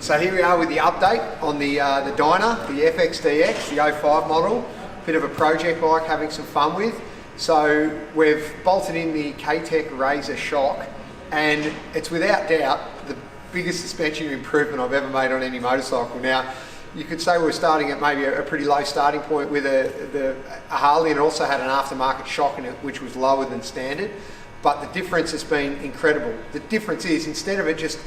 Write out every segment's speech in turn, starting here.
So here we are with the update on the Dyna, the FXDX, the 05 model. Bit of a project bike, having some fun with. So we've bolted in the Ktech Razor Shock, and it's without doubt the biggest suspension improvement I've ever made on any motorcycle. Now, you could say we're starting at maybe a pretty low starting point with a Harley, and it also had an aftermarket shock in it, which was lower than standard. But the difference has been incredible. The difference is, instead of it just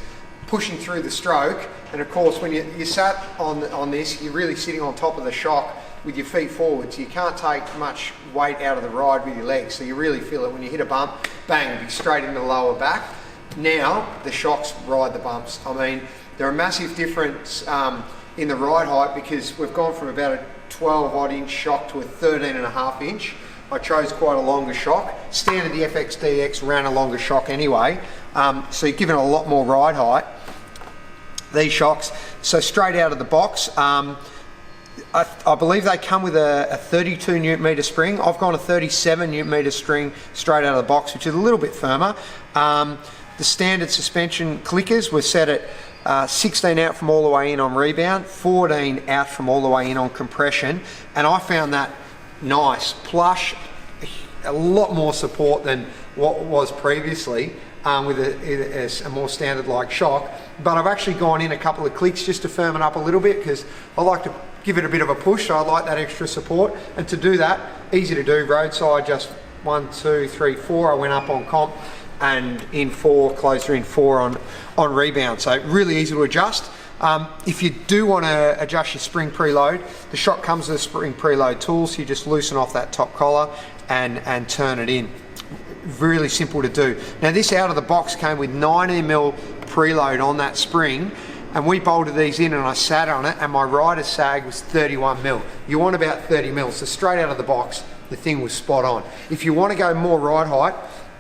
pushing through the stroke, and of course when you sat on this, you're really sitting on top of the shock with your feet forward, so you can't take much weight out of the ride with your legs, so you really feel it when you hit a bump, bang, it'll be straight into the lower back. Now the shocks ride the bumps. I mean, they're a massive difference in the ride height, because we've gone from about a 12 odd inch shock to a 13.5 inch. I chose quite a longer shock. Standard, the FXDX ran a longer shock anyway, so you're given a lot more ride height. These shocks, so straight out of the box, I believe they come with a 32 Nm spring. I've gone a 37 Nm spring straight out of the box, which is a little bit firmer. The standard suspension clickers were set at 16 out from all the way in on rebound, 14 out from all the way in on compression, and I found that nice, plush, a lot more support than what was previously with a more standard like shock. But I've actually gone in a couple of clicks just to firm it up a little bit, because I like to give it a bit of a push, so I like that extra support. And to do that, easy to do, roadside, just 1, 2, 3, 4. I went up on comp and in 4, closer in 4 on rebound, so really easy to adjust. If you do want to adjust your spring preload, the shock comes with a spring preload tool, so you just loosen off that top collar and turn it in. Really simple to do. Now, this out of the box came with 90mm preload on that spring, and we bolted these in and I sat on it, and my rider sag was 31mm. You want about 30mm, so straight out of the box the thing was spot on. If you want to go more ride height,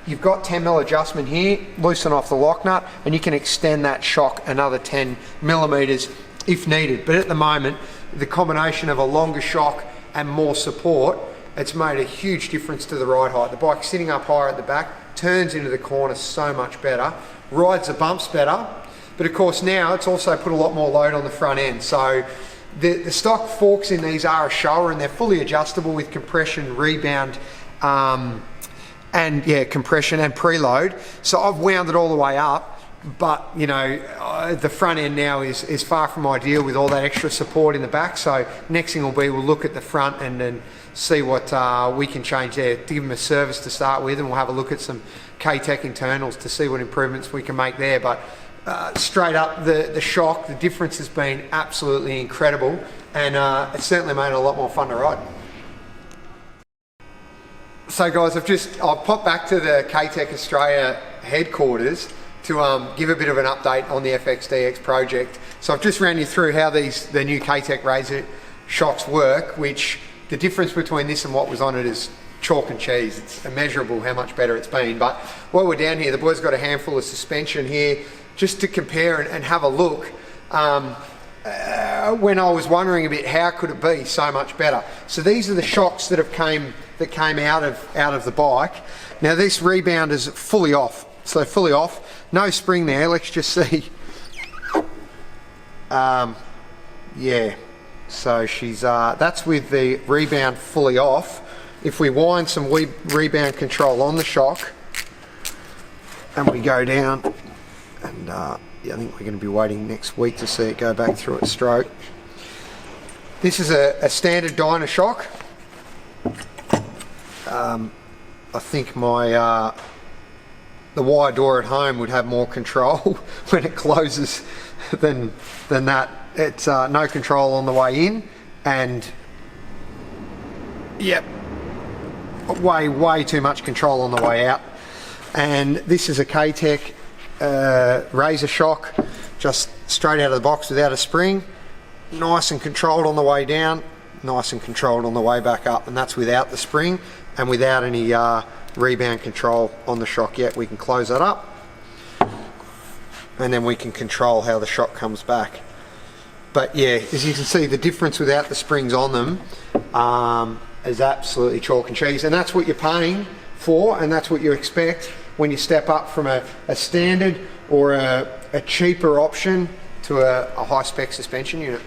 you've got 10mm adjustment here, loosen off the lock nut, and you can extend that shock another 10mm if needed. But at the moment, the combination of a longer shock and more support, it's made a huge difference to the ride height. The bike sitting up higher at the back, turns into the corner so much better, rides the bumps better, but of course now it's also put a lot more load on the front end. So the stock forks in these are a shower, and they're fully adjustable with compression, rebound, and yeah, compression and preload. So I've wound it all the way up, but you know, the front end now is far from ideal with all that extra support in the back. So next thing will be, we'll look at the front and then see what we can change there, to give them a service to start with, and we'll have a look at some Ktech internals to see what improvements we can make there. But straight up, the shock, the difference has been absolutely incredible, and it's certainly made it a lot more fun to ride. So guys, I've popped back to the Ktech Australia Head Quarters to give a bit of an update on the FXDX project. So I've just ran you through how the new Ktech Razor shocks work, which the difference between this and what was on it is chalk and cheese. It's immeasurable how much better it's been. But while we're down here, the boys got a handful of suspension here just to compare and have a look. When I was wondering a bit, how could it be so much better? So these are the shocks that came out of the bike. Now this rebound is fully off, so fully off, no spring there. Let's just see. Yeah, so she's that's with the rebound fully off. If we wind some rebound control on the shock and we go down, and yeah, I think we're going to be waiting next week to see it go back through its stroke. This is a standard Dyna shock. I think my the wire door at home would have more control when it closes than that. It's no control on the way in, and yep, way too much control on the way out. And this is a Ktech Razor shock, just straight out of the box without a spring, nice and controlled on the way down, nice and controlled on the way back up, and that's without the spring and without any rebound control on the shock yet. We can close that up, and then we can control how the shock comes back. But yeah, as you can see, the difference without the springs on them is absolutely chalk and cheese, and that's what you're paying for, and that's what you expect when you step up from a standard or a cheaper option to a high spec suspension unit.